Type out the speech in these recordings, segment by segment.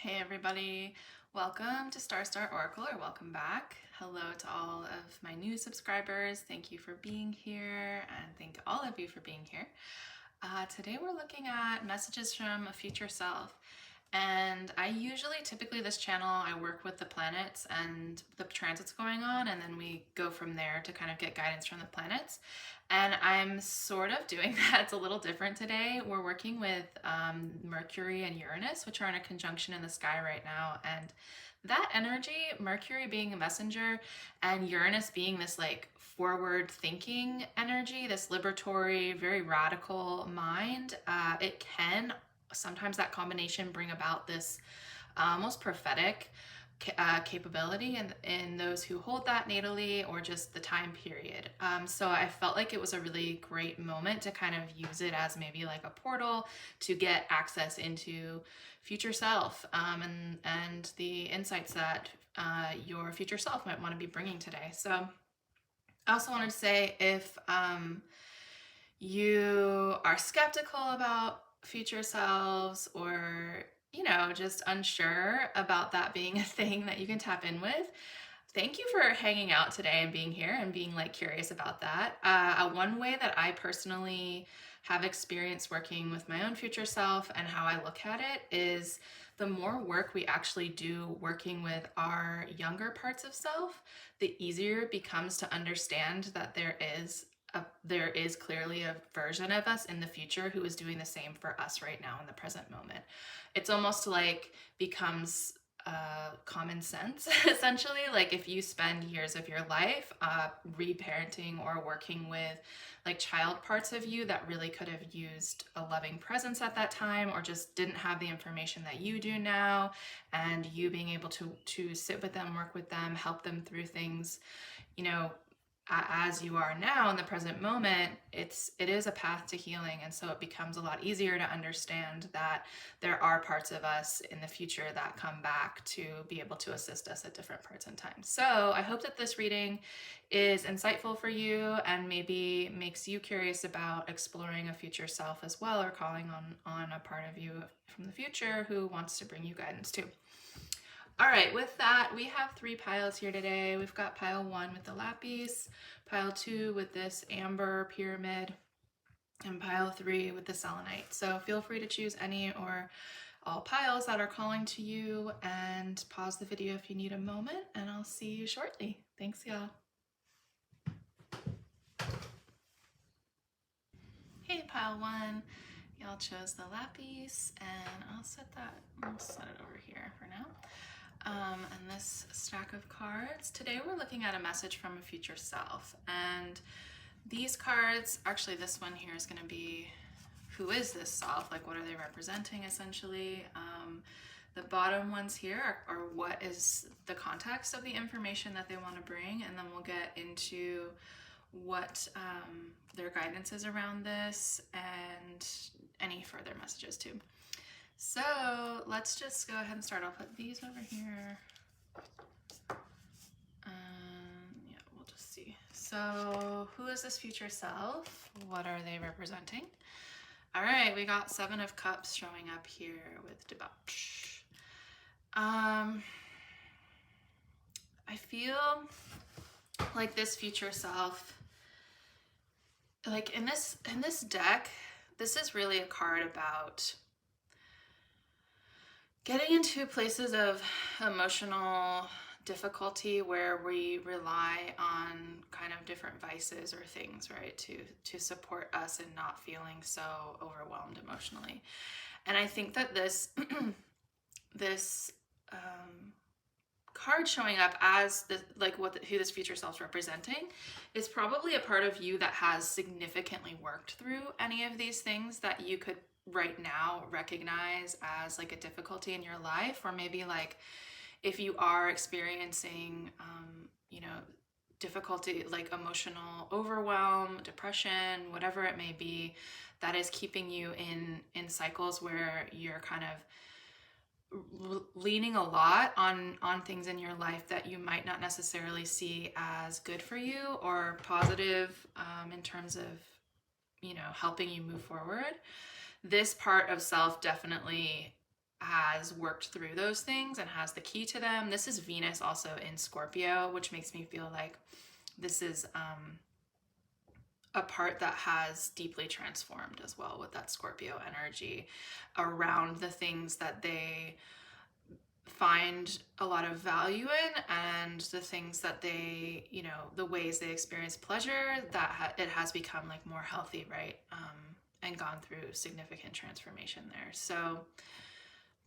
Hey everybody, welcome to Starseed Oracle, or welcome back. Hello to all of my new subscribers. Thank you for being here, and thank all of you for being here. Today we're looking at messages from a future self. And typically this channel, I work with the planets and the transits going on, and then we go from there to kind of get guidance from the planets. And I'm sort of doing that. It's a little different today. We're working with Mercury and Uranus, which are in a conjunction in the sky right now. And that energy, Mercury being a messenger and Uranus being this like forward thinking energy, this liberatory, very radical mind, it can sometimes that combination bring about this almost prophetic capability in those who hold that natally or just the time period. So I felt like it was a really great moment to kind of use it as maybe like a portal to get access into future self, and the insights that your future self might want to be bringing today. So I also wanted to say, if you are skeptical about future selves, or just unsure about that being a thing that you can tap in with, thank you for hanging out today and being here and being like curious about that. One way that I personally have experienced working with my own future self and how I look at it is, the more work we actually do working with our younger parts of self, the easier it becomes to understand that there is clearly a version of us in the future who is doing the same for us right now in the present moment. It's almost like becomes common sense, essentially. Like if you spend years of your life reparenting or working with like child parts of you that really could have used a loving presence at that time, or just didn't have the information that you do now, and you being able to sit with them, work with them, help them through things, as you are now in the present moment, it is a path to healing. And so it becomes a lot easier to understand that there are parts of us in the future that come back to be able to assist us at different parts in time. So I hope that this reading is insightful for you and maybe makes you curious about exploring a future self as well, or calling on a part of you from the future who wants to bring you guidance too. All right, with that, we have 3 piles here today. We've got pile 1 with the Lapis, pile 2 with this amber pyramid, and pile 3 with the Selenite. So feel free to choose any or all piles that are calling to you, and pause the video if you need a moment, and I'll see you shortly. Thanks, y'all. Hey, pile 1. Y'all chose the Lapis, and I'll set it over here for now. And this stack of cards. Today we're looking at a message from a future self. And these cards, actually this one here is going to be, who is this self? Like, what are they representing essentially? The bottom ones here are what is the context of the information that they want to bring. And then we'll get into what their guidance is around this and any further messages too. So let's just go ahead and start. I'll put these over here. Yeah, we'll just see. So who is this future self? What are they representing? All right, we got 7 of Cups showing up here with debauch. I feel like this future self, like in this deck, this is really a card about getting into places of emotional difficulty where we rely on kind of different vices or things, right, to support us in not feeling so overwhelmed emotionally. And I think that this card showing up as who this future self's representing is probably a part of you that has significantly worked through any of these things that you could right now recognize as like a difficulty in your life. Or maybe like if you are experiencing difficulty, like emotional overwhelm, depression, whatever it may be, that is keeping you in cycles where you're kind of leaning a lot on things in your life that you might not necessarily see as good for you or positive in terms of helping you move forward. This part of self definitely has worked through those things and has the key to them. This is Venus also in Scorpio, which makes me feel like this is a part that has deeply transformed as well with that Scorpio energy around the things that they find a lot of value in, and the things that they, you know, the ways they experience pleasure, that it has become like more healthy, right? And gone through significant transformation there. So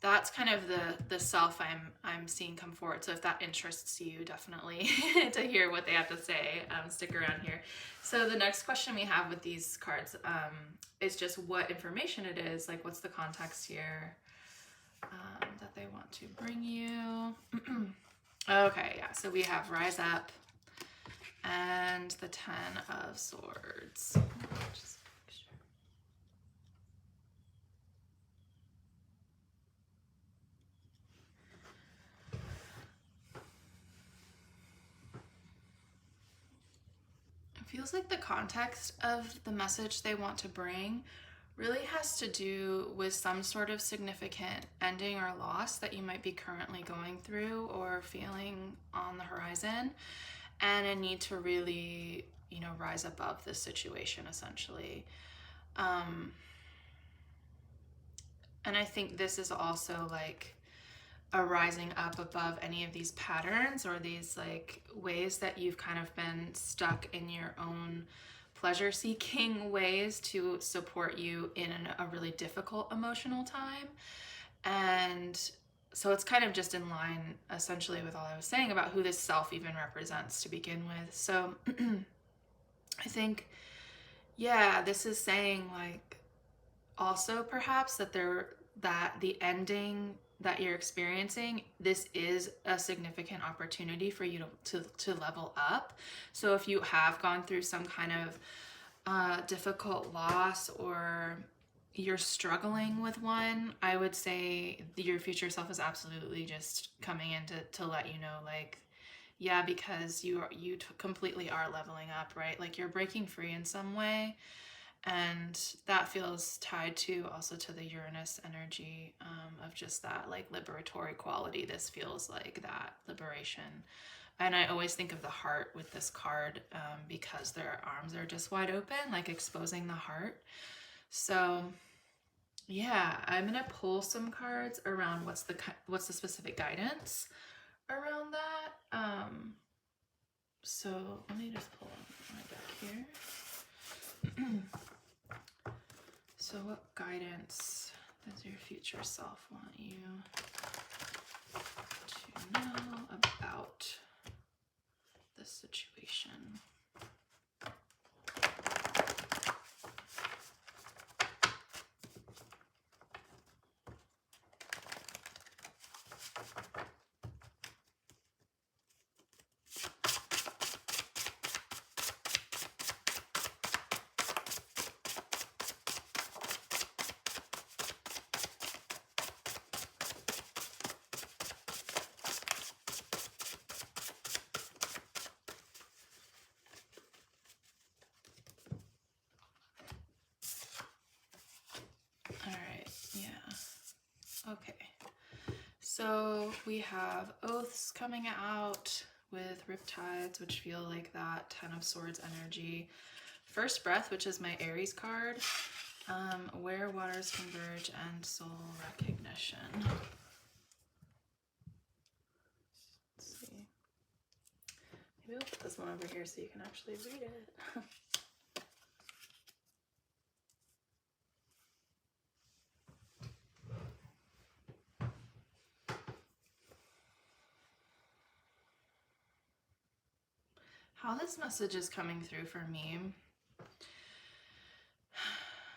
that's kind of the self I'm seeing come forward. So if that interests you, definitely to hear what they have to say, stick around here. So the next question we have with these cards is just what information it is, like what's the context here that they want to bring you. Okay, yeah, so we have Rise Up and the Ten of Swords. Just make sure. It feels like the context of the message they want to bring really has to do with some sort of significant ending or loss that you might be currently going through or feeling on the horizon, and a need to really, you know, rise above this situation essentially. And I think this is also like a rising up above any of these patterns or these like ways that you've kind of been stuck in your own pleasure-seeking ways to support you in a really difficult emotional time. And so it's kind of just in line essentially with all I was saying about who this self even represents to begin with. So I think, yeah, this is saying like also perhaps that the ending that you're experiencing, this is a significant opportunity for you to level up. So if you have gone through some kind of difficult loss, or you're struggling with one, I would say your future self is absolutely just coming in to let you know, like, yeah, because you completely are leveling up, right? Like you're breaking free in some way. And that feels tied to also to the Uranus energy of just that like liberatory quality. This feels like that liberation. And I always think of the heart with this card because their arms are just wide open, like exposing the heart. So yeah, I'm gonna pull some cards around what's the specific guidance around that. So let me just pull my deck here. So what guidance does your future self want you to know about this situation? Okay, so we have Oaths coming out with Riptides, which feel like that Ten of Swords energy. First Breath, which is my Aries card. Where Waters Converge, and Soul Recognition. Let's see. Maybe we'll put this one over here so you can actually read it. How this message is coming through for me,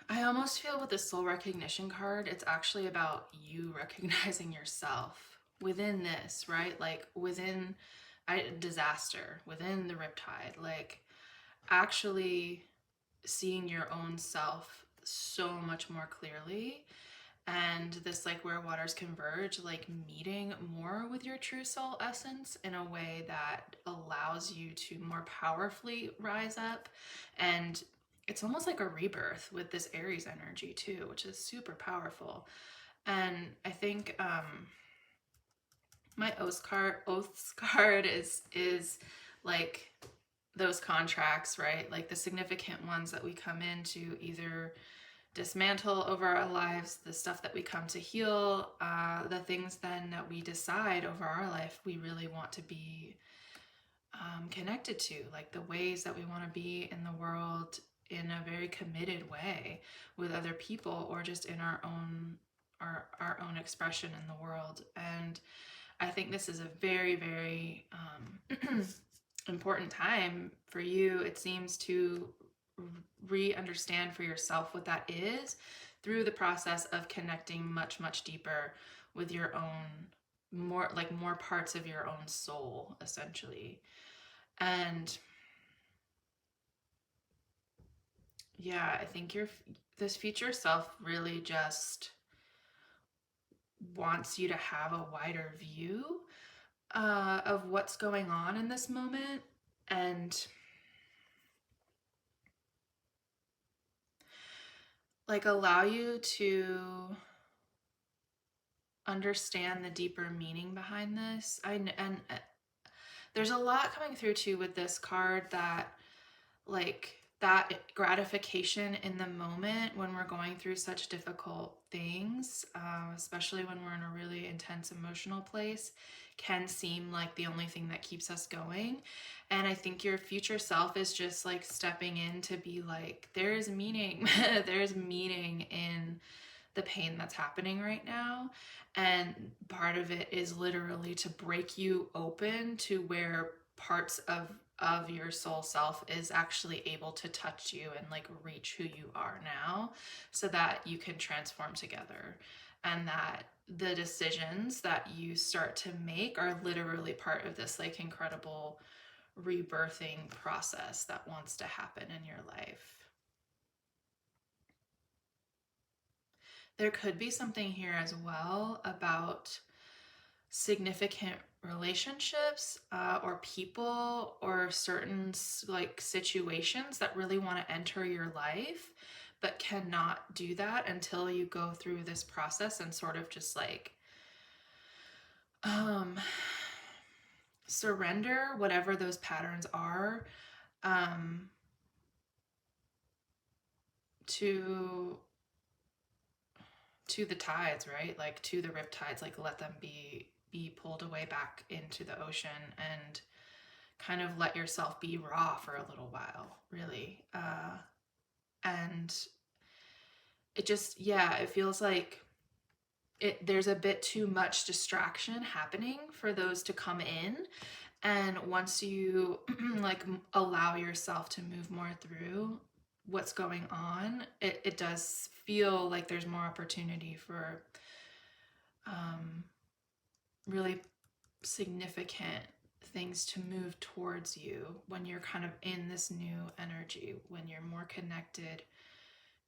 I almost feel with the Soul Recognition card, it's actually about you recognizing yourself within this, right? Like within disaster, within the Riptide, like actually seeing your own self so much more clearly. And this like where waters converge, like meeting more with your true soul essence in a way that allows you to more powerfully rise up. And it's almost like a rebirth with this Aries energy too, which is super powerful. And I think my oaths card is like those contracts, right? Like the significant ones that we come in to either dismantle over our lives, the stuff that we come to heal, the things then that we decide over our life we really want to be connected to, like the ways that we want to be in the world in a very committed way with other people, or just in our own expression in the world. And I think this is a very, very important time for you, it seems, to re-understand for yourself what that is through the process of connecting much, much deeper with your own, more parts of your own soul, essentially. And yeah, I think this future self really just wants you to have a wider view of what's going on in this moment, and like allow you to understand the deeper meaning behind this. And there's a lot coming through too with this card, that like that gratification in the moment when we're going through such difficult things, especially when we're in a really intense emotional place, can seem like the only thing that keeps us going. And I think your future self is just like stepping in to be like, there is meaning. There's meaning in the pain that's happening right now. And part of it is literally to break you open to where parts of your soul self is actually able to touch you and like reach who you are now, so that you can transform together. And that the decisions that you start to make are literally part of this like incredible rebirthing process that wants to happen in your life. There could be something here as well about significant relationships, or people, or certain like situations that really want to enter your life, but cannot do that until you go through this process and sort of just like surrender whatever those patterns are, to the tides, right? Like to the rip tides, like let them be pulled away back into the ocean, and kind of let yourself be raw for a little while, really. And it just, yeah, it feels like there's a bit too much distraction happening for those to come in. And once you like allow yourself to move more through what's going on, it does feel like there's more opportunity for really significant things to move towards you when you're kind of in this new energy, when you're more connected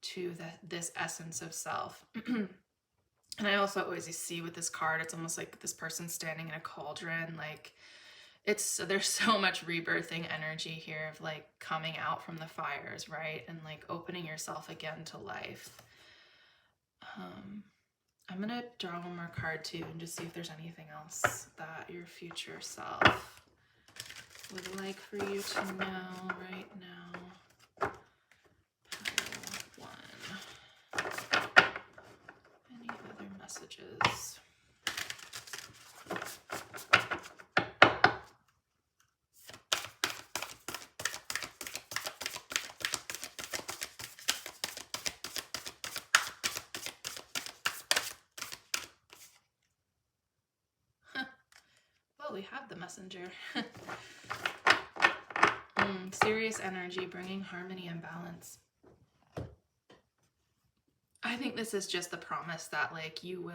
to this essence of self. And I also always see with this card, it's almost like this person standing in a cauldron. Like there's so much rebirthing energy here of like coming out from the fires, right? And like opening yourself again to life. I'm gonna draw one more card too and just see if there's anything else that your future self would like for you to know right now. Pile one. Any other messages? Well, we have the messenger. Serious energy, bringing harmony and balance. I think this is just the promise that like you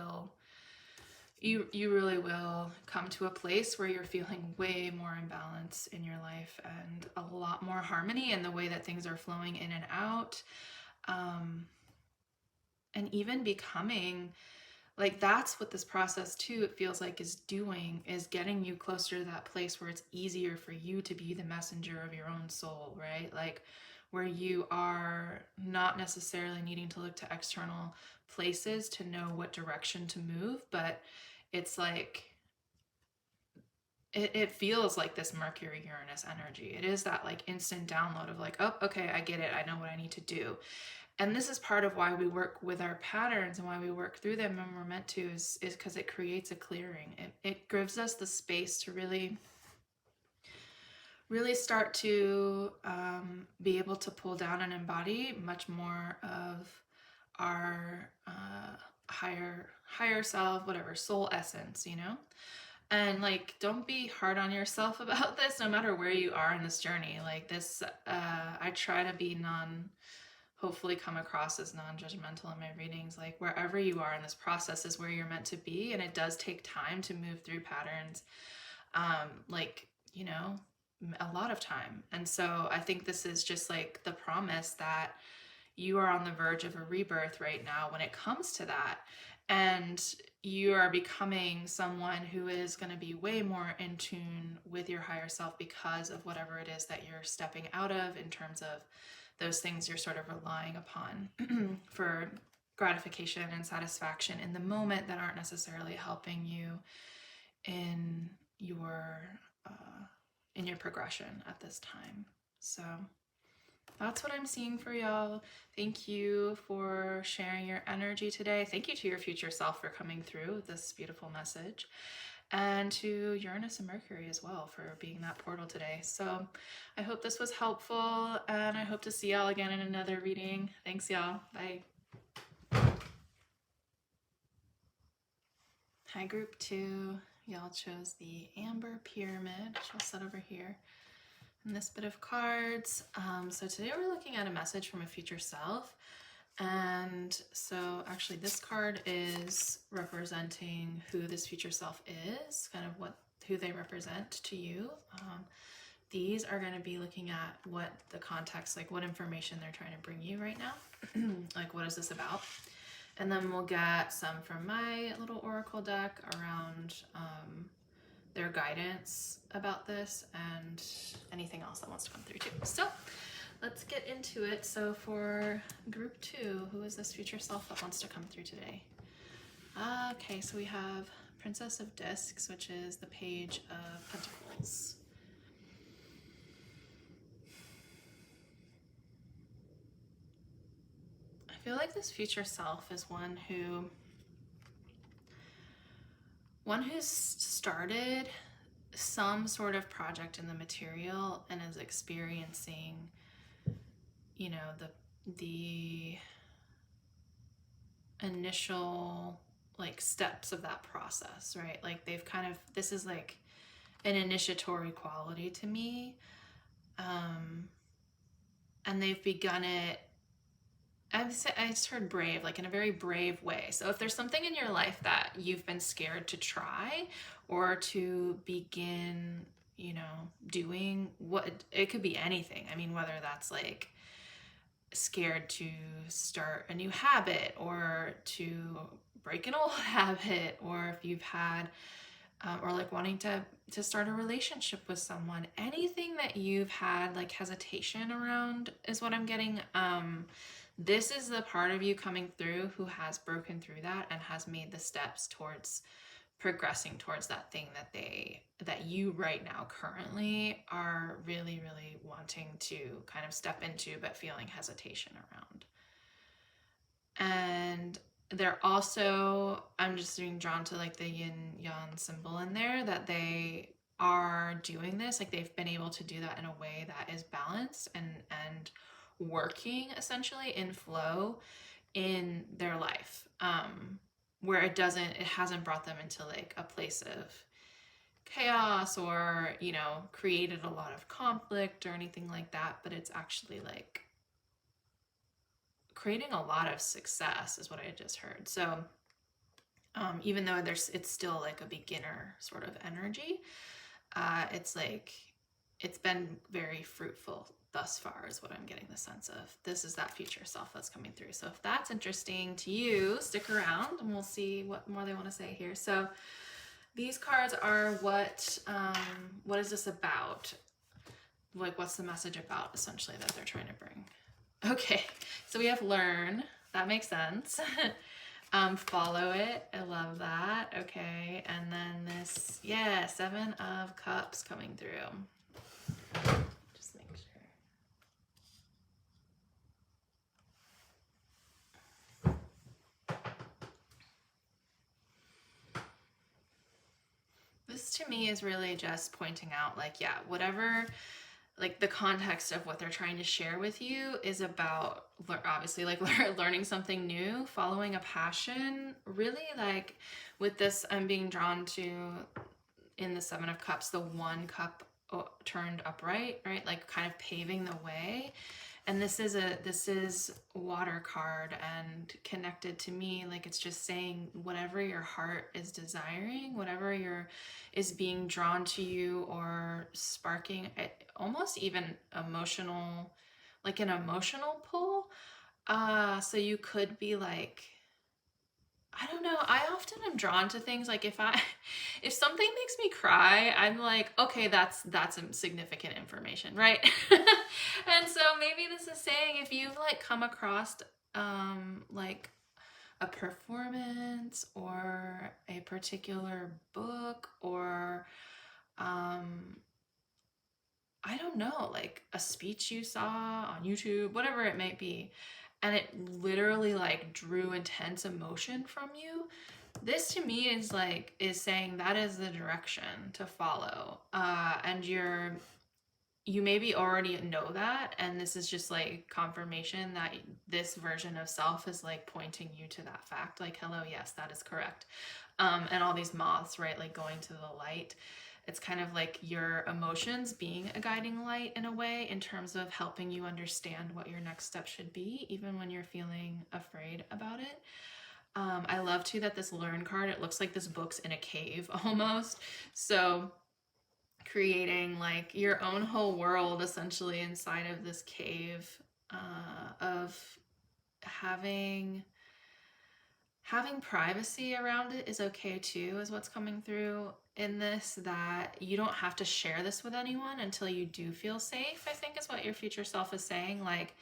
really will come to a place where you're feeling way more in balance in your life, and a lot more harmony in the way that things are flowing in and out. And even becoming like, that's what this process too, it feels like, is doing, is getting you closer to that place where it's easier for you to be the messenger of your own soul, right? Like where you are not necessarily needing to look to external places to know what direction to move, but it's like it feels like this Mercury Uranus energy. It is that like instant download of like, oh, okay, I get it. I know what I need to do. And this is part of why we work with our patterns and why we work through them when we're meant to, is because it creates a clearing. It gives us the space to really start to be able to pull down and embody much more of our higher self, whatever, soul essence, you know? And like, don't be hard on yourself about this, no matter where you are in this journey. Like this, I try to be hopefully come across as non-judgmental in my readings. Like wherever you are in this process is where you're meant to be. And it does take time to move through patterns. Like, you know, a lot of time. And so I think this is just like the promise that you are on the verge of a rebirth right now when it comes to that. And you are becoming someone who is going to be way more in tune with your higher self because of whatever it is that you're stepping out of, in terms of those things you're sort of relying upon for gratification and satisfaction in the moment that aren't necessarily helping you in your progression at this time. So that's what I'm seeing for y'all. Thank you for sharing your energy today. Thank you to your future self for coming through this beautiful message, and to Uranus and Mercury as well for being that portal today. So I hope this was helpful, and I hope to see y'all again in another reading. Thanks, y'all. Bye. Hi, group 2. Y'all chose the Amber Pyramid, which I'll set over here. And this bit of cards. So today we're looking at a message from a future self. And so actually this card is representing who this future self is, kind of who they represent to you. These are going to be looking at what the context, like what information they're trying to bring you right now. Like, what is this about? And then we'll get some from my little oracle deck around their guidance about this, and anything else that wants to come through too. So let's get into it. So for group 2, who is this future self that wants to come through today? Okay, so we have Princess of Discs, which is the Page of Pentacles. I feel like this future self is one who's started some sort of project in the material and is experiencing, you know, the initial like steps of that process, right? Like they've kind of, this is like an initiatory quality to me. And they've begun it, I just heard brave, like in a very brave way. So if there's something in your life that you've been scared to try or to begin, you know, doing, what it could be anything. I mean, whether that's like scared to start a new habit or to break an old habit, or if you've had or like wanting to start a relationship with someone, anything that you've had like hesitation around is what I'm getting. This is the part of you coming through who has broken through that and has made the steps towards progressing towards that thing that you right now currently are really, really wanting to kind of step into, but feeling hesitation around. And they're also, I'm just being drawn to like the yin yang symbol in there, that they are doing this, like they've been able to do that in a way that is balanced and working essentially in flow in their life, where it hasn't brought them into like a place of chaos or, you know, created a lot of conflict or anything like that, but it's actually like creating a lot of success is what I just heard. So even though it's still like a beginner sort of energy, it's like it's been very fruitful thus far is what I'm getting the sense of. This is that future self that's coming through. So if that's interesting to you, stick around and we'll see what more they want to say here. So these cards are what is this about? Like, what's the message about essentially that they're trying to bring? Okay, so we have learn. That makes sense. Follow it. I love that. Okay. And then this, yeah, Seven of Cups coming through. Just make sure. This to me is really just pointing out, like, yeah, whatever, like the context of what they're trying to share with you is about, obviously, like learning something new, following a passion. Really, like with this, I'm being drawn to, in the Seven of Cups, the one cup turned upright, right? Like kind of paving the way. And this is water card, and connected to me, like it's just saying whatever your heart is desiring, whatever is being drawn to you or sparking almost even emotional, like an emotional pull. So you could be like, I don't know. I often am drawn to things like if something makes me cry, I'm like, okay, that's some significant information, right? And so maybe this is saying if you've like come across like a performance or a particular book or I don't know, like a speech you saw on YouTube, whatever it might be, and it literally like drew intense emotion from you. This to me is like, is saying that is the direction to follow. And you maybe already know that, and this is just like confirmation that this version of self is like pointing you to that fact, like, hello, yes, that is correct. And all these moths, right, like going to the light. It's kind of like your emotions being a guiding light in a way, in terms of helping you understand what your next step should be, even when you're feeling afraid about it. I love too that this learn card, it looks like this book's in a cave almost. So creating like your own whole world essentially inside of this cave, of having privacy around it is okay too, is what's coming through in this, that you don't have to share this with anyone until you do feel safe, I think is what your future self is saying. Like,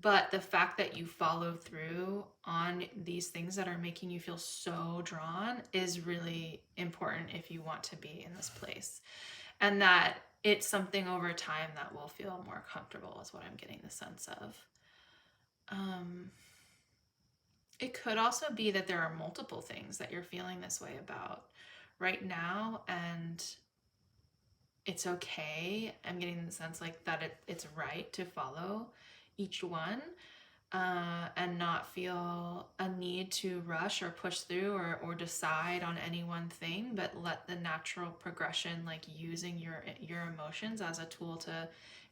but the fact that you follow through on these things that are making you feel so drawn is really important if you want to be in this place. And that it's something over time that will feel more comfortable, is what I'm getting the sense of. It could also be that there are multiple things that you're feeling this way about right now, and it's okay. I'm getting the sense like that it's right to follow each one, and not feel a need to rush or push through or decide on any one thing, but let the natural progression, like using your emotions as a tool to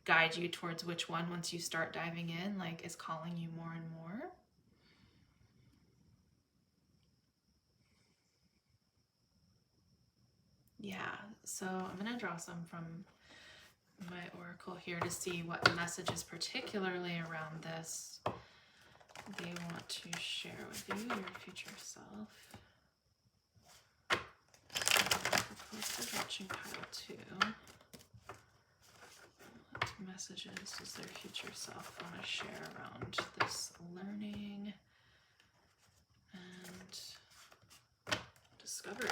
guide you towards which one, once you start diving in, like is calling you more and more. Yeah, so I'm going to draw some from my oracle here to see what messages particularly around this they want to share with you, your future self. Propose the watching pile too. What messages does their future self want to share around this learning and discovery?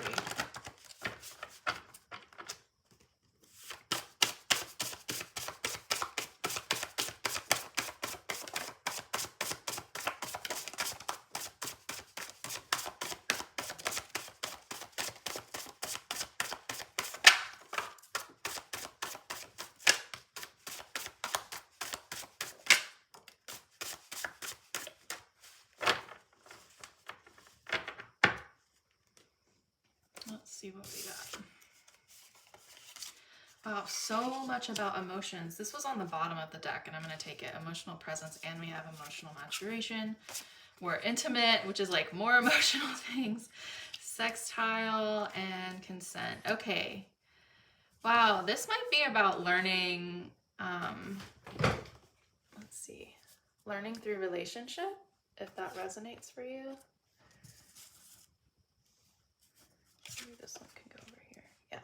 Let's see what we got. Wow, so much about emotions. This was on the bottom of the deck, and I'm going to take it. Emotional presence, and we have emotional maturation. We're intimate, which is like more emotional things. Sextile and consent. Okay. Wow, this might be about learning, let's see, learning through relationship, if that resonates for you. Maybe this one can go over here. Yeah.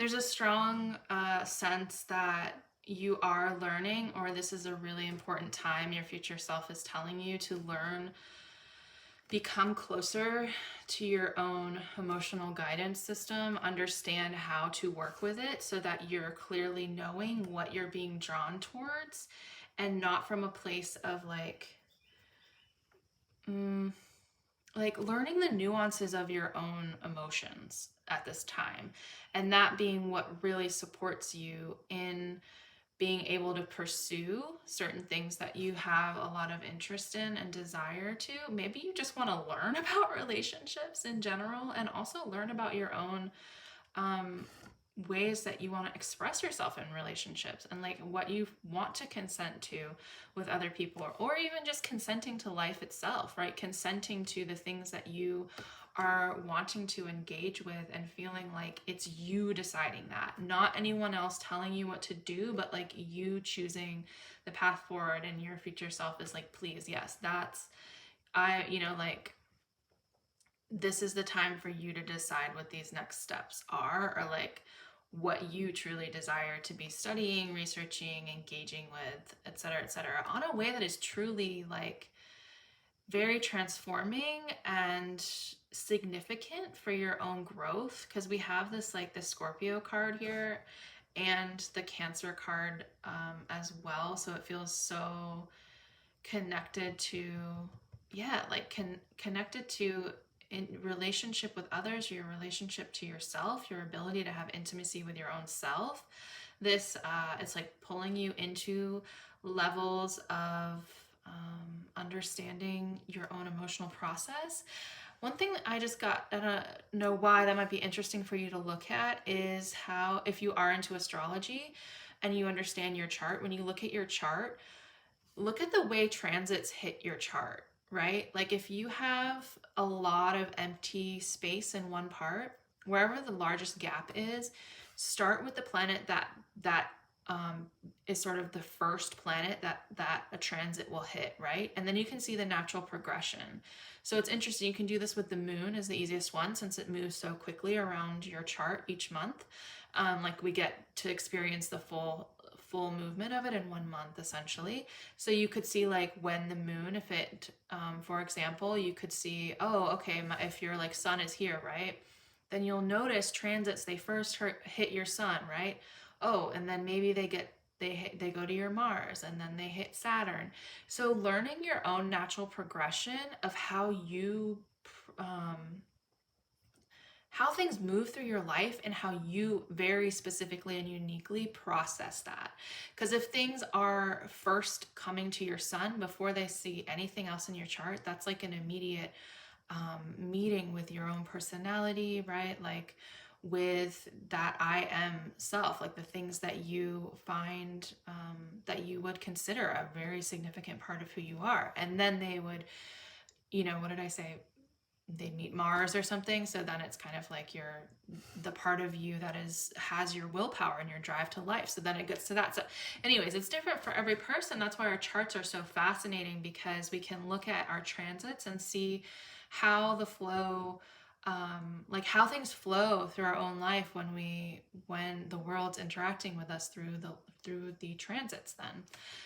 there's a strong sense that you are learning, or this is a really important time your future self is telling you to learn, become closer to your own emotional guidance system, understand how to work with it so that you're clearly knowing what you're being drawn towards, and not from a place of like learning the nuances of your own emotions at this time, and that being what really supports you in being able to pursue certain things that you have a lot of interest in and desire to. Maybe you just want to learn about relationships in general, and also learn about your own ways that you want to express yourself in relationships, and like what you want to consent to with other people, or even just consenting to life itself, right? Consenting to the things that you are wanting to engage with, and feeling like it's you deciding that, not anyone else telling you what to do, but like you choosing the path forward, and your future self is like, please, yes, that's, like, this is the time for you to decide what these next steps are, or like what you truly desire to be studying, researching, engaging with, etc., on a way that is truly like very transforming and significant for your own growth. Because we have this like the Scorpio card here and the Cancer card as well, so it feels so connected to, connected to in relationship with others, your relationship to yourself, your ability to have intimacy with your own self. This it's like pulling you into levels of understanding your own emotional process. One thing that I just got, I don't know why that might be interesting for you to look at, is how, if you are into astrology and you understand your chart, when you look at your chart, look at the way transits hit your chart, right? Like if you have a lot of empty space in one part, wherever the largest gap is, start with the planet that is sort of the first planet that a transit will hit, right? And then you can see the natural progression. So it's interesting. You can do this with the moon as the easiest one, since it moves so quickly around your chart each month. Like we get to experience the full movement of it in 1 month, essentially. So you could see like when the moon, if it, for example, you could see, oh, okay, if your like sun is here, right? Then you'll notice transits, they first hit your sun, right? Oh, and then maybe they go to your Mars, and then they hit Saturn. So learning your own natural progression of how how things move through your life, and how you very specifically and uniquely process that. Because if things are first coming to your sun before they see anything else in your chart, that's like an immediate meeting with your own personality, right? Like with that I am self, like the things that you find that you would consider a very significant part of who you are. And then they would, what did I say? They meet Mars or something. So then it's kind of like the part of you that has your willpower and your drive to life. So then it gets to that. So anyways, it's different for every person. That's why our charts are so fascinating, because we can look at our transits and see how the flow, like how things flow through our own life when the world's interacting with us through the transits then.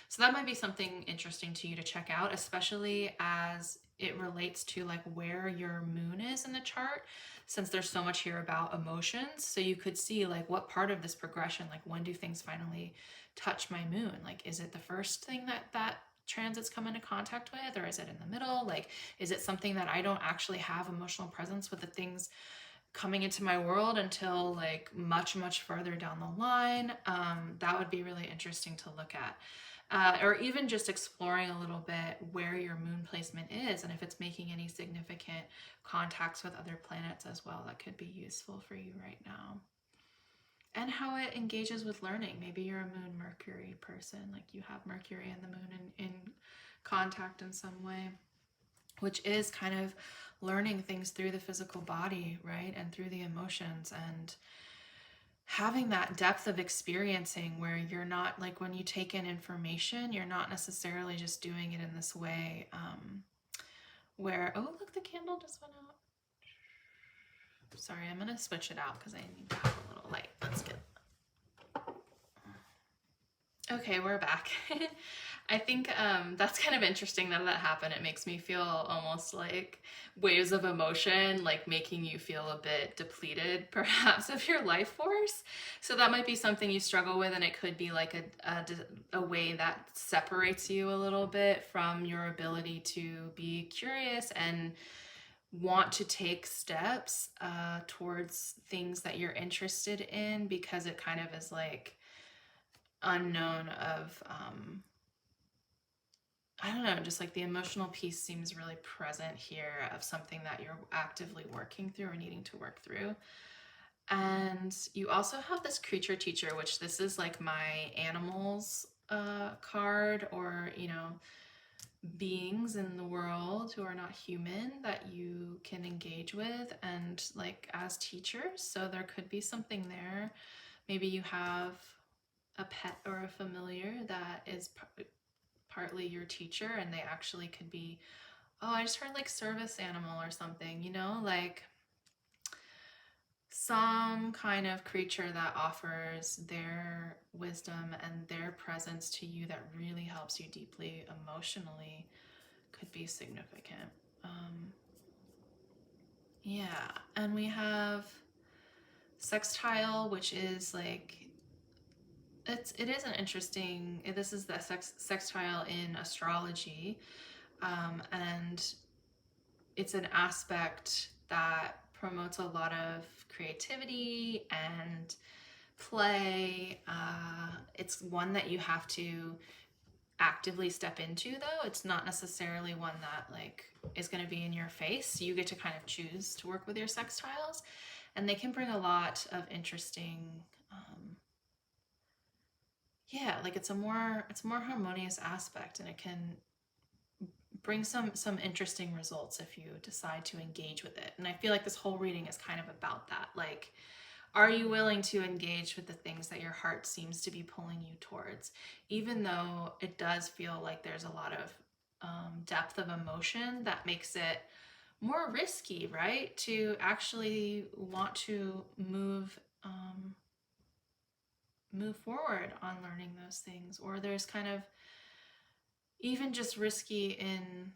So that might be something interesting to you to check out, especially as it relates to like where your moon is in the chart, since there's so much here about emotions. So you could see like what part of this progression, like when do things finally touch my moon? Like, is it the first thing that transits come into contact with, or is it in the middle? Like, is it something that I don't actually have emotional presence with the things coming into my world until like much, much further down the line? That would be really interesting to look at. Or even just exploring a little bit where your moon placement is, and if it's making any significant contacts with other planets as well, that could be useful for you right now. And how it engages with learning. Maybe you're a moon Mercury person, like you have Mercury and the moon in contact in some way, which is kind of learning things through the physical body, right? And through the emotions, and having that depth of experiencing where you're not like, when you take in information, you're not necessarily just doing it in this way where, oh, look, the candle just went out. Sorry, I'm gonna switch it out because I need to have a little light. Let's get. Okay, we're back. I think that's kind of interesting that happened. It makes me feel almost like waves of emotion, like making you feel a bit depleted, perhaps, of your life force. So that might be something you struggle with, and it could be like a way that separates you a little bit from your ability to be curious and want to take steps towards things that you're interested in, because it kind of is like unknown of I don't know, just like the emotional piece seems really present here of something that you're actively working through or needing to work through. And you also have this creature teacher, which this is like my animals card, or, you know, beings in the world who are not human that you can engage with and like as teachers. So there could be something there. Maybe you have a pet or a familiar that is partly your teacher, and they actually could be, oh, I just heard like service animal or something, you know, like some kind of creature that offers their wisdom and their presence to you that really helps you deeply emotionally could be significant. Yeah, and we have sextile, which is like it is an interesting. This is the sextile in astrology, and it's an aspect that promotes a lot of creativity and play. It's one that you have to actively step into, though. It's not necessarily one that like is going to be in your face. You get to kind of choose to work with your sextiles, and they can bring a lot of interesting yeah, like it's a more harmonious aspect, and it can bring some interesting results if you decide to engage with it. And I feel like this whole reading is kind of about that. Like, are you willing to engage with the things that your heart seems to be pulling you towards, even though it does feel like there's a lot of depth of emotion that makes it more risky, right? To actually want to move forward on learning those things. Or there's kind of even just risky in,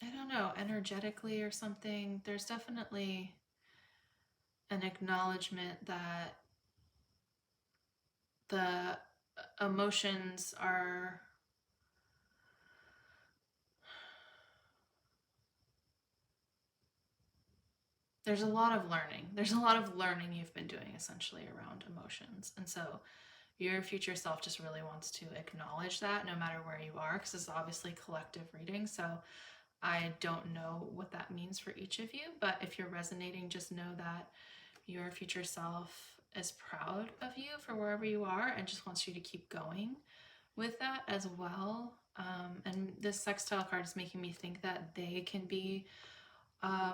I don't know, energetically or something. There's definitely an acknowledgement that the emotions are there's a lot of learning. There's a lot of learning you've been doing essentially around emotions. And so your future self just really wants to acknowledge that no matter where you are, because it's obviously collective reading. So I don't know what that means for each of you, but if you're resonating, just know that your future self is proud of you for wherever you are and just wants you to keep going with that as well. And this sextile card is making me think that they can be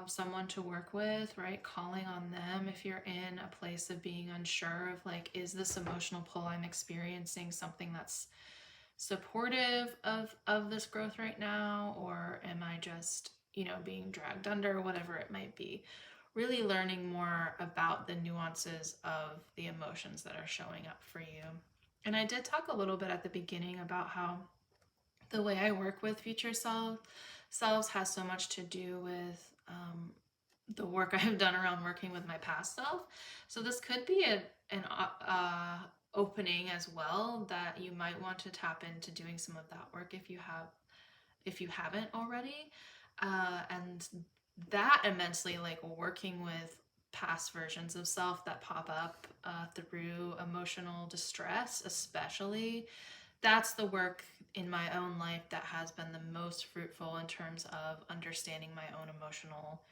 someone to work with, right? Calling on them if you're in a place of being unsure of like, is this emotional pull I'm experiencing something that's supportive of this growth right now, or am I just, you know, being dragged under, whatever it might be. Really learning more about the nuances of the emotions that are showing up for you. And I did talk a little bit at the beginning about how the way I work with future selves has so much to do with the work I have done around working with my past self. So this could be an opening as well, that you might want to tap into doing some of that work if you haven't already. And that immensely, like working with past versions of self that pop up through emotional distress, especially, that's the work in my own life that has been the most fruitful in terms of understanding my own emotional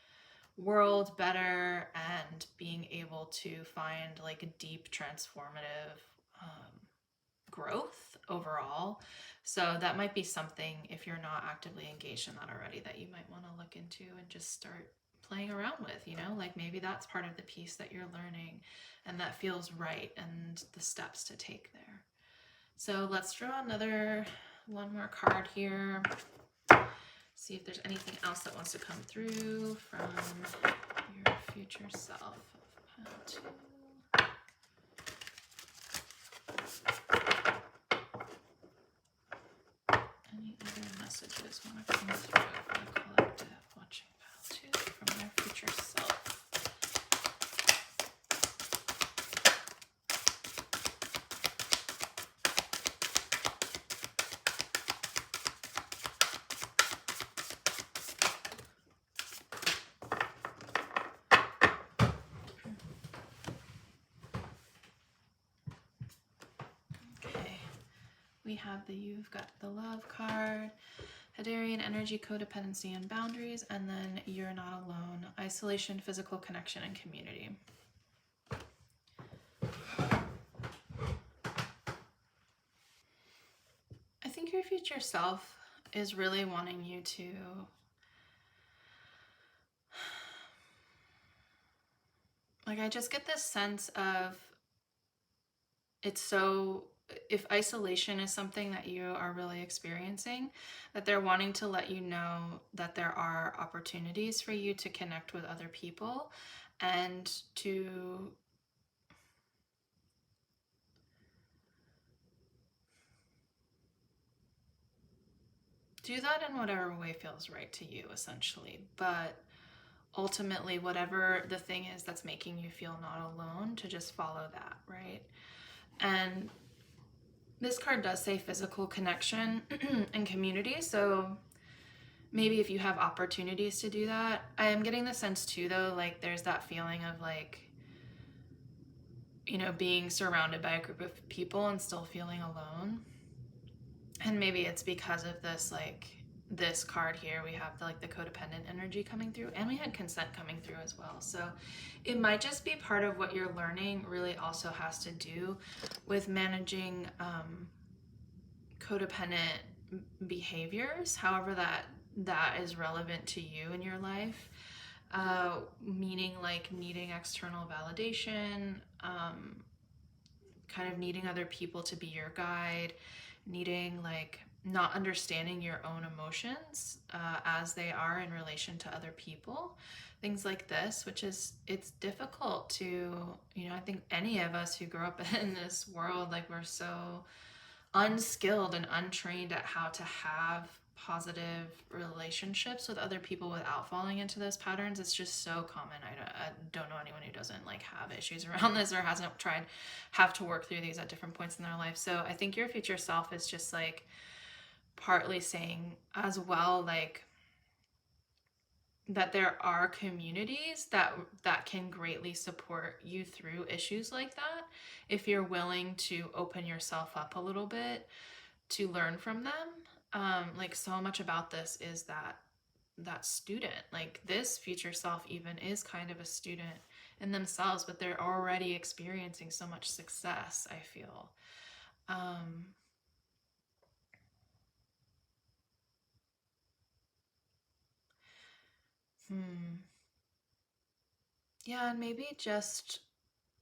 world better and being able to find like a deep transformative growth overall. So that might be something, if you're not actively engaged in that already, that you might want to look into and just start playing around with, you know, like maybe that's part of the piece that you're learning and that feels right, and the steps to take there. So let's draw one more card here. See if there's anything else that wants to come through from your future self. Any other messages want to come through from the collective watching pile 2 from their future self? We have you've got the love card, Hadarian energy, codependency and boundaries, and then you're not alone, isolation, physical connection, and community. I think your future self is really wanting you to I just get this sense of if isolation is something that you are really experiencing, that they're wanting to let you know that there are opportunities for you to connect with other people and to do that in whatever way feels right to you, essentially. But ultimately, whatever the thing is that's making you feel not alone, to just follow that, right? And this card does say physical connection and community, so maybe if you have opportunities to do that. I am getting the sense too, though, there's that feeling of being surrounded by a group of people and still feeling alone. And maybe it's because of this card here, we have the codependent energy coming through, and we had consent coming through as well. So it might just be part of what you're learning really also has to do with managing codependent behaviors, however that is relevant to you in your life, meaning needing external validation, kind of needing other people to be your guide, needing not understanding your own emotions as they are in relation to other people, things like this, which is, it's difficult to, I think any of us who grew up in this world, we're so unskilled and untrained at how to have positive relationships with other people without falling into those patterns. It's just so common. I don't know anyone who doesn't have issues around this or hasn't have to work through these at different points in their life. So I think your future self is just partly saying as well, that there are communities that can greatly support you through issues like that if you're willing to open yourself up a little bit to learn from them. So much about this is that student, this future self even is kind of a student in themselves, but they're already experiencing so much success, I feel. Yeah, and maybe just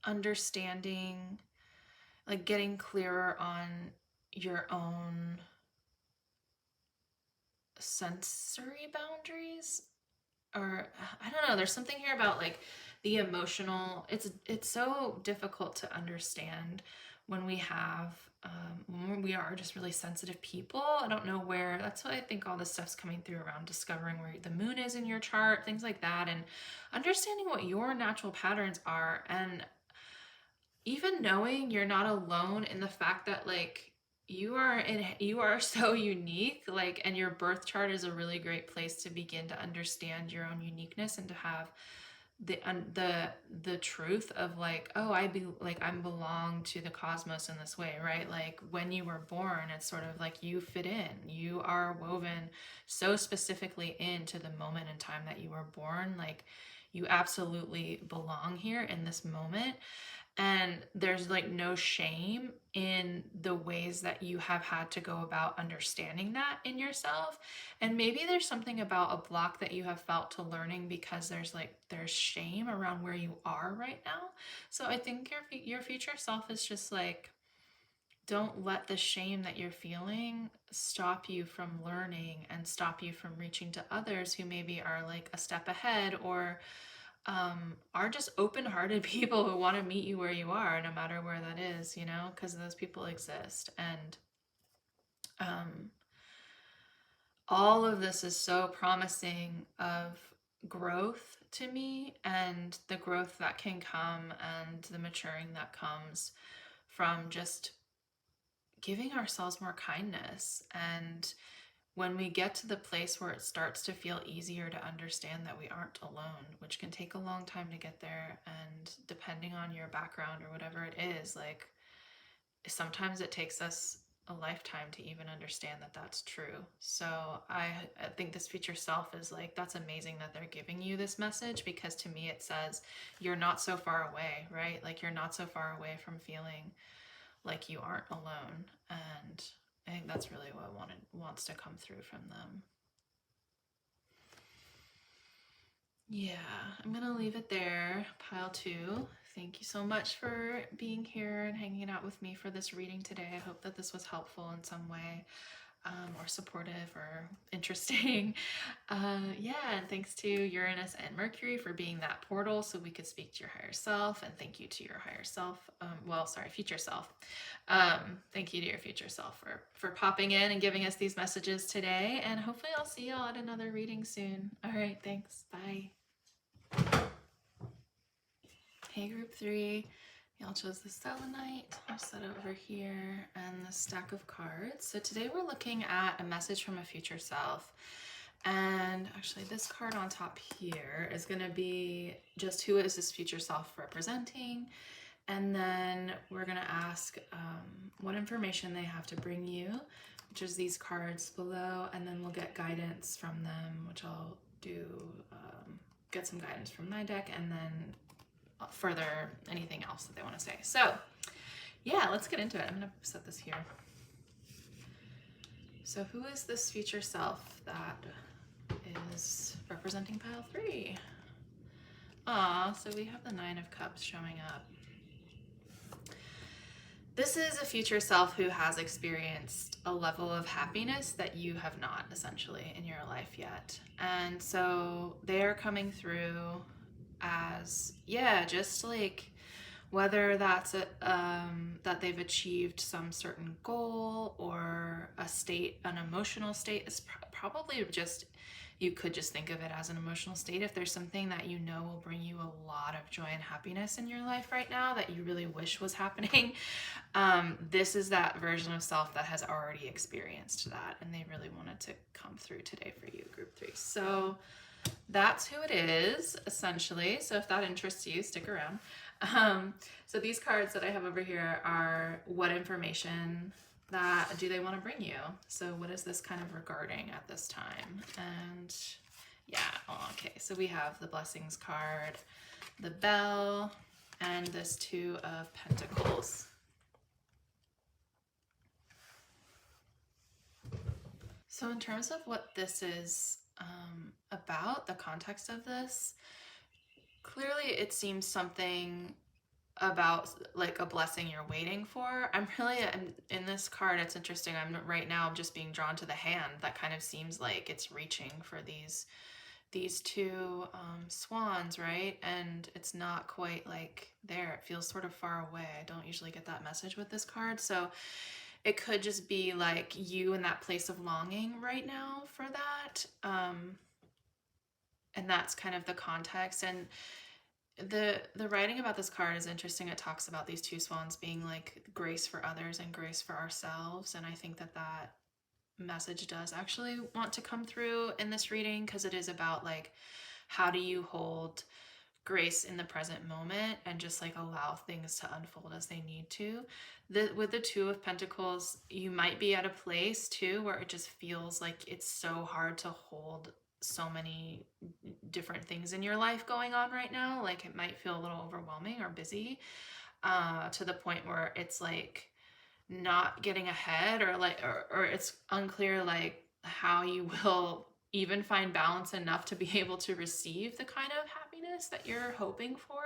understanding, getting clearer on your own sensory boundaries, or I don't know, there's something here about the emotional, it's so difficult to understand when we are just really sensitive people. I don't know where, that's why I think all this stuff's coming through around discovering where the moon is in your chart, things like that, and understanding what your natural patterns are, and even knowing you're not alone in the fact that you are so unique, and your birth chart is a really great place to begin to understand your own uniqueness and to have the truth of oh, I belong to the cosmos in this way, right? When you were born, it's sort of you fit in, you are woven so specifically into the moment in time that you were born, you absolutely belong here in this moment. And there's no shame in the ways that you have had to go about understanding that in yourself. And maybe there's something about a block that you have felt to learning because there's shame around where you are right now. So I think your future self is just don't let the shame that you're feeling stop you from learning and stop you from reaching to others who maybe are like a step ahead, or are just open-hearted people who want to meet you where you are, no matter where that is, you know, because those people exist. And all of this is so promising of growth to me, and the growth that can come and the maturing that comes from just giving ourselves more kindness. And when we get to the place where it starts to feel easier to understand that we aren't alone, which can take a long time to get there, and depending on your background or whatever it is, like sometimes it takes us a lifetime to even understand that that's true. So I think this future self is like, that's amazing that they're giving you this message, because to me it says you're not so far away, right? Like you're not so far away from feeling like you aren't alone. And I think that's really what wants to come through from them. Yeah, I'm gonna leave it there. Pile 2. Thank you so much for being here and hanging out with me for this reading today. I hope that this was helpful in some way, or supportive or interesting. Yeah, and thanks to Uranus and Mercury for being that portal so we could speak to your higher self. And thank you to your higher self. Future self. Thank you to your future self for popping in and giving us these messages today. And hopefully I'll see y'all at another reading soon. All right, thanks. Bye. Hey, group 3. Y'all chose the Selenite. I'll set it over here, and the stack of cards. So today we're looking at a message from a future self. And actually this card on top here is going to be just who is this future self representing. And then we're going to ask what information they have to bring you, which is these cards below. And then we'll get guidance from them, which I'll do, get some guidance from my deck, and then further anything else that they want to say. So yeah, let's get into it. I'm going to set this here. So who is this future self that is representing pile 3? So we have the 9 of Cups showing up. This is a future self who has experienced a level of happiness that you have not, essentially, in your life yet. And so they are coming through as, just like, whether that's that they've achieved some certain goal or a state, an emotional state, is probably just, you could just think of it as an emotional state. If there's something that you know will bring you a lot of joy and happiness in your life right now that you really wish was happening, this is that version of self that has already experienced that, and they really wanted to come through today for you, group 3. So that's who it is, essentially. So if that interests you, stick around. So these cards that I have over here are what information that do they want to bring you. So what is this kind of regarding at this time? And okay, so we have the Blessings card, the Bell, and this 2 of Pentacles. So in terms of what this is about, the context of this, clearly it seems something about like a blessing you're waiting for. I'm in this card, it's interesting, right now I'm just being drawn to the hand that kind of seems like it's reaching for these 2 swans, right? And it's not quite like there. It feels sort of far away. I don't usually get that message with this card. So it could just be like you in that place of longing right now for that. And that's kind of the context. And the writing about this card is interesting. It talks about these 2 swans being like grace for others and grace for ourselves. And I think that message does actually want to come through in this reading, because it is about like, how do you hold grace in the present moment and just like allow things to unfold as they need to. With the 2 of Pentacles, you might be at a place too where it just feels like it's so hard to hold so many different things in your life going on right now. Like it might feel a little overwhelming or busy, to the point where it's like not getting ahead, or it's unclear like how you will even find balance enough to be able to receive the kind of happiness that you're hoping for,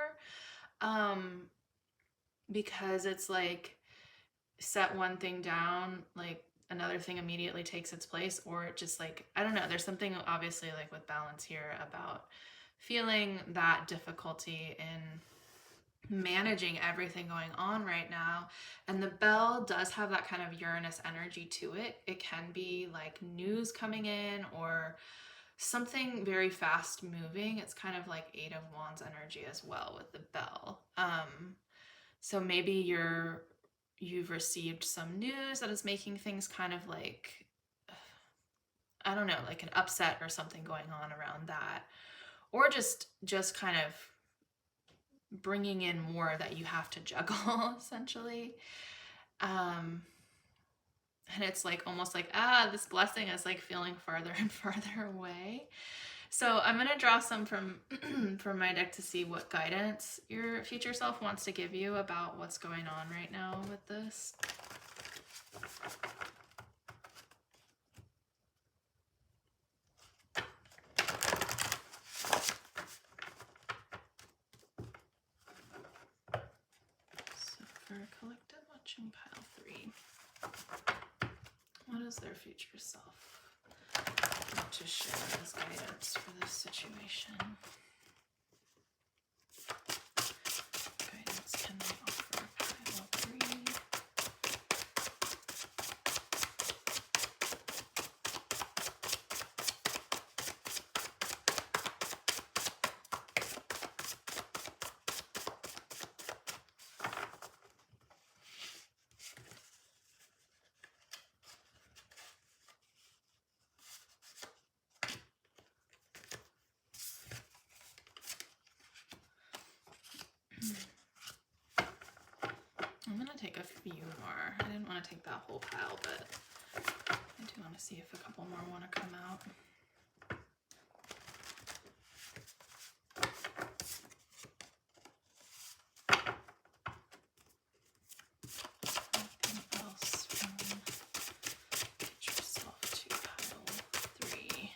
because it's like set one thing down, like another thing immediately takes its place, or it just like, I don't know, there's something obviously like with balance here about feeling that difficulty in managing everything going on right now. And the bell does have that kind of Uranus energy to it. It can be like news coming in or something very fast moving. It's kind of like Eight of Wands energy as well with the bell. So maybe you've received some news that is making things kind of like, I don't know, like an upset or something going on around that, or just kind of bringing in more that you have to juggle essentially. And it's like almost like, this blessing is like feeling farther and farther away. So I'm going to draw some from from my deck to see what guidance your future self wants to give you about what's going on right now with this. So for collective watching pile 3, what is their future self want to share as guidance for this situation? Guidance can they offer pile 3? I'm going to take a few more. I didn't want to take that whole pile, but I do want to see if a couple more want to come out. Anything else from Get Yourself to pile 3?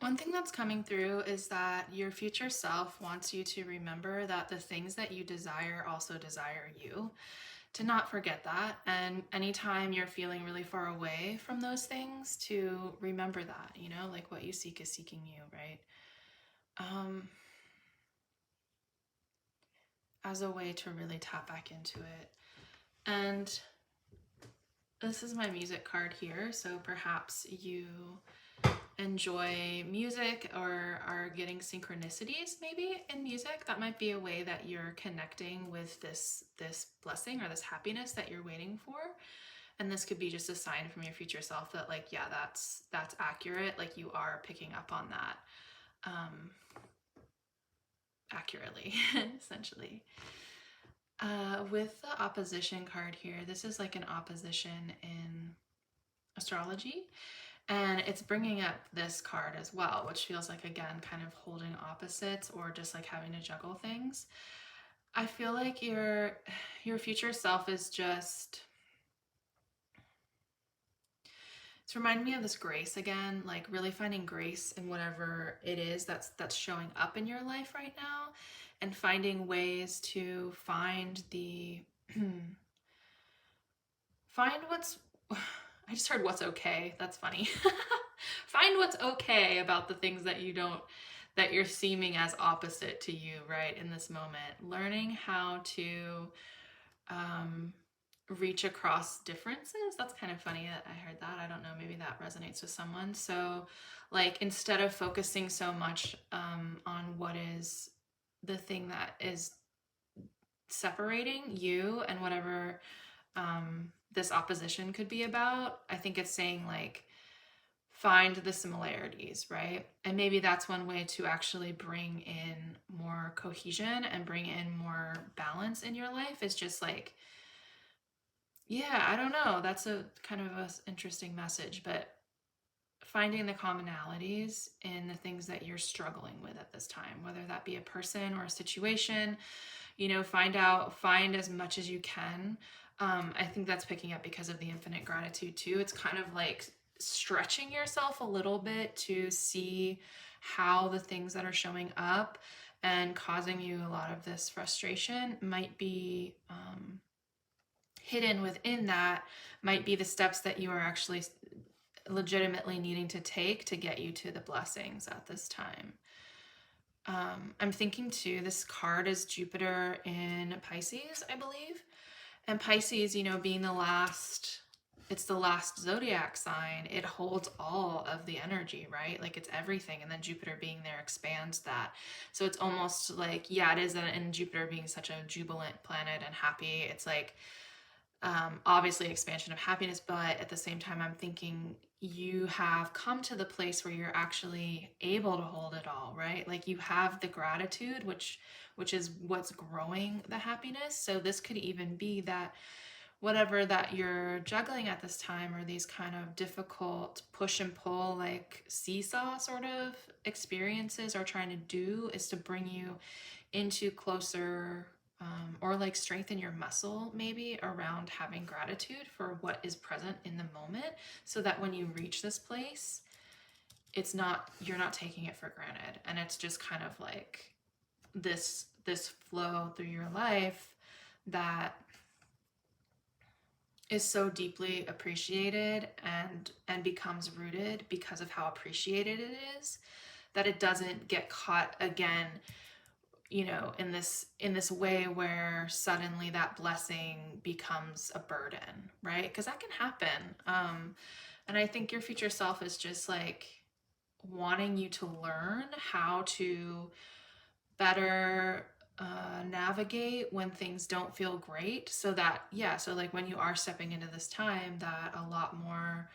One thing that's coming through is that your future self wants you to remember that the things that you desire also desire you. To not forget that. And anytime you're feeling really far away from those things, to remember that, you know, like what you seek is seeking you, right? As a way to really tap back into it. And this is my music card here. So perhaps you enjoy music or are getting synchronicities maybe in music. That might be a way that you're connecting with this blessing or this happiness that you're waiting for. And this could be just a sign from your future self that like, yeah, that's accurate. Like you are picking up on that accurately, essentially. With the opposition card here, this is like an opposition in astrology. And it's bringing up this card as well, which feels like, again, kind of holding opposites or just like having to juggle things. I feel like your future self is just, it's reminding me of this grace again, like really finding grace in whatever it is that's showing up in your life right now, and finding ways to find the find what's I just heard what's okay. That's funny. Find what's okay about the things that that you're seeming as opposite to you, right, in this moment. Learning how to reach across differences. That's kind of funny that I heard that. I don't know, maybe that resonates with someone. So like instead of focusing so much on what is the thing that is separating you and whatever this opposition could be about. I think it's saying like, find the similarities, right? And maybe that's one way to actually bring in more cohesion and bring in more balance in your life, is just like, yeah, I don't know. That's a kind of a interesting message, but finding the commonalities in the things that you're struggling with at this time, whether that be a person or a situation, you know, find as much as you can. I think that's picking up because of the infinite gratitude too. It's kind of like stretching yourself a little bit to see how the things that are showing up and causing you a lot of this frustration might be hidden within that, might be the steps that you are actually legitimately needing to take to get you to the blessings at this time. I'm thinking too, this card is Jupiter in Pisces, I believe. And Pisces, you know, being the last, it's the last zodiac sign, it holds all of the energy, right? Like it's everything. And then Jupiter being there expands that. So it's almost like, yeah, it is, and Jupiter being such a jubilant planet and happy, it's like, obviously expansion of happiness, but at the same time, I'm thinking you have come to the place where you're actually able to hold it all, right? Like you have the gratitude, which is what's growing the happiness. So this could even be that whatever that you're juggling at this time, or these kind of difficult push and pull, like seesaw sort of experiences are trying to do, is to bring you into closer or like strengthen your muscle maybe around having gratitude for what is present in the moment, so that when you reach this place, it's not, you're not taking it for granted, and it's just kind of like this flow through your life that is so deeply appreciated and becomes rooted because of how appreciated it is, that it doesn't get caught again, you know, in this way where suddenly that blessing becomes a burden, right? Because that can happen. And I think your future self is just like wanting you to learn how to better navigate when things don't feel great, so that, yeah, so like when you are stepping into this time, that a lot more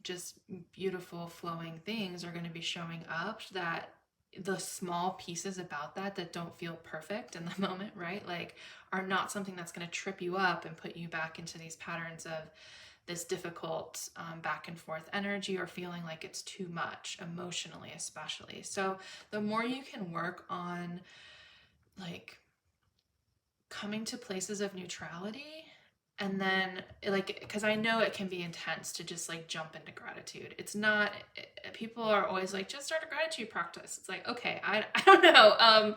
just beautiful flowing things are going to be showing up, that the small pieces about that don't feel perfect in the moment, right, like are not something that's going to trip you up and put you back into these patterns of this difficult back and forth energy, or feeling like it's too much emotionally, especially. So the more you can work on like coming to places of neutrality, and then like, because I know it can be intense to just like jump into gratitude. It's not, people are always like, just start a gratitude practice. It's like, okay, I don't know.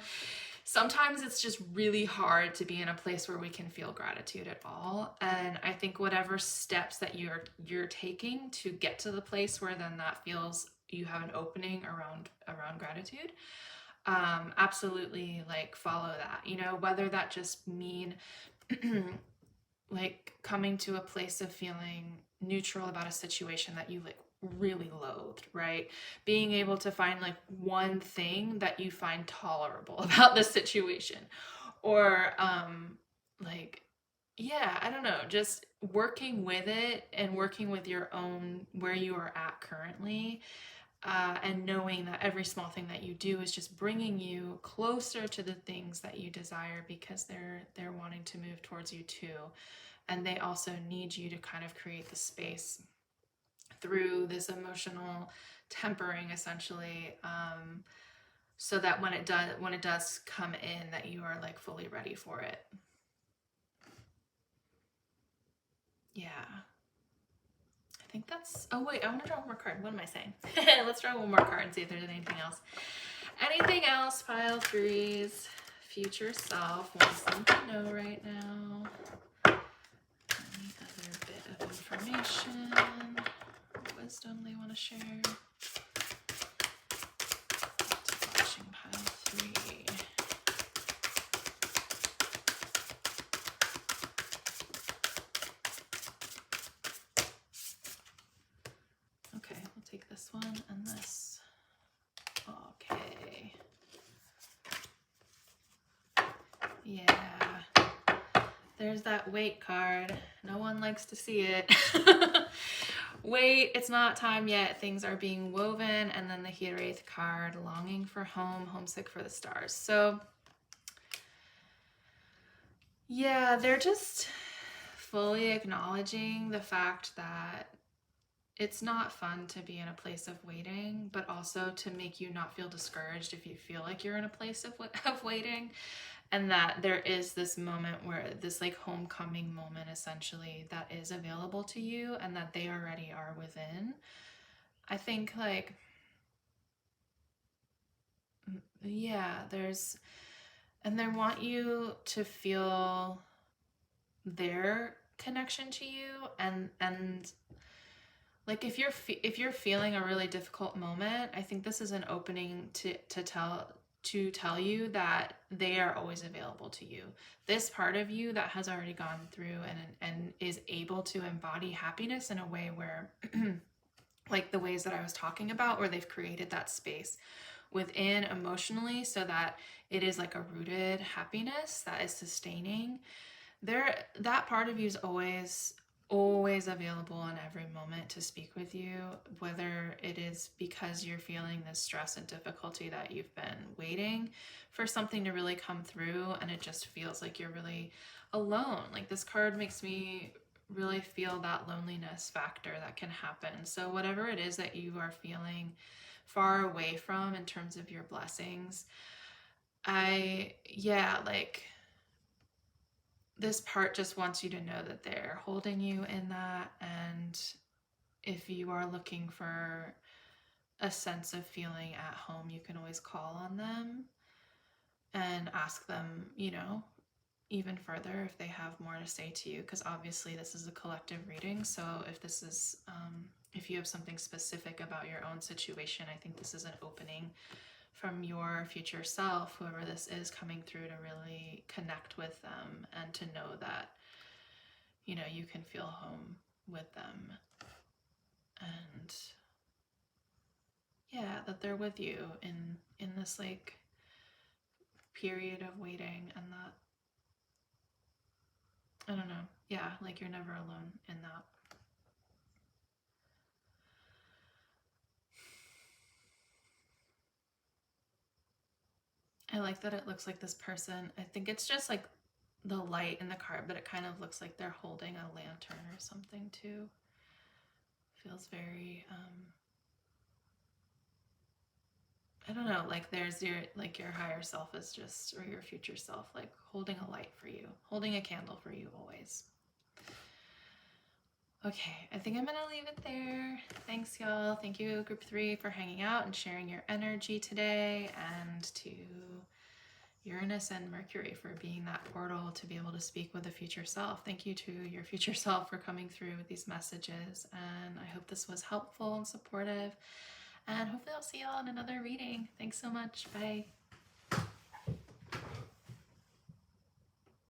Sometimes it's just really hard to be in a place where we can feel gratitude at all. And I think whatever steps that you're taking to get to the place where then that feels, you have an opening around gratitude, absolutely like follow that, you know, whether that just mean like coming to a place of feeling neutral about a situation that you like really loathed, right? Being able to find like one thing that you find tolerable about the situation, or like, yeah, I don't know, just working with it and working with your own, where you are at currently, and knowing that every small thing that you do is just bringing you closer to the things that you desire, because they're wanting to move towards you too, and they also need you to kind of create the space through this emotional tempering, essentially, so that when it does come in, that you are like fully ready for it. Yeah. I think that's, oh wait, I want to draw one more card. What am I saying? Let's draw one more card and see if there's anything else. Anything else, pile threes? Future self wants them to know right now. Any other bit of information, wisdom they want to share? Watching pile three. Okay, we'll take this one and this. Okay. Yeah. There's that wait card. No one likes to see it. Wait, it's not time yet. Things are being woven. And then the Wraith card, longing for home, homesick for the stars. So yeah, they're just fully acknowledging the fact that it's not fun to be in a place of waiting, but also to make you not feel discouraged if you feel like you're in a place of waiting. And that there is this moment where this like homecoming moment essentially that is available to you and that they already are within. I think like, yeah, and they want you to feel their connection to you, and like if you're feeling a really difficult moment, I think this is an opening to tell you that they are always available to you. This part of you that has already gone through and is able to embody happiness in a way where like the ways that I was talking about, where they've created that space within emotionally so that it is like a rooted happiness that is sustaining. That part of you is always available in every moment to speak with you, whether it is because you're feeling this stress and difficulty that you've been waiting for something to really come through and it just feels like you're really alone. Like this card makes me really feel that loneliness factor that can happen. So whatever it is that you are feeling far away from in terms of your blessings, like this part just wants you to know that they're holding you in that. And if you are looking for a sense of feeling at home, you can always call on them and ask them, even further if they have more to say to you, because obviously this is a collective reading. So if this is, if you have something specific about your own situation, I think this is an opening from your future self, whoever this is, coming through to really connect with them and to know that, you can feel home with them. And yeah, that they're with you in this like period of waiting, and that, I don't know, yeah, like you're never alone in that. I like that it looks like this person, I think it's just like the light in the card, but it kind of looks like they're holding a lantern or something too. Feels very, I don't know, like there's your higher self is just, or your future self, like holding a light for you, holding a candle for you always. Okay, I think I'm gonna leave it there. Thanks, y'all. Thank you, group 3, for hanging out and sharing your energy today, and to Uranus and Mercury for being that portal to be able to speak with the future self. Thank you to your future self for coming through with these messages, and I hope this was helpful and supportive, and hopefully I'll see y'all in another reading. Thanks so much. Bye.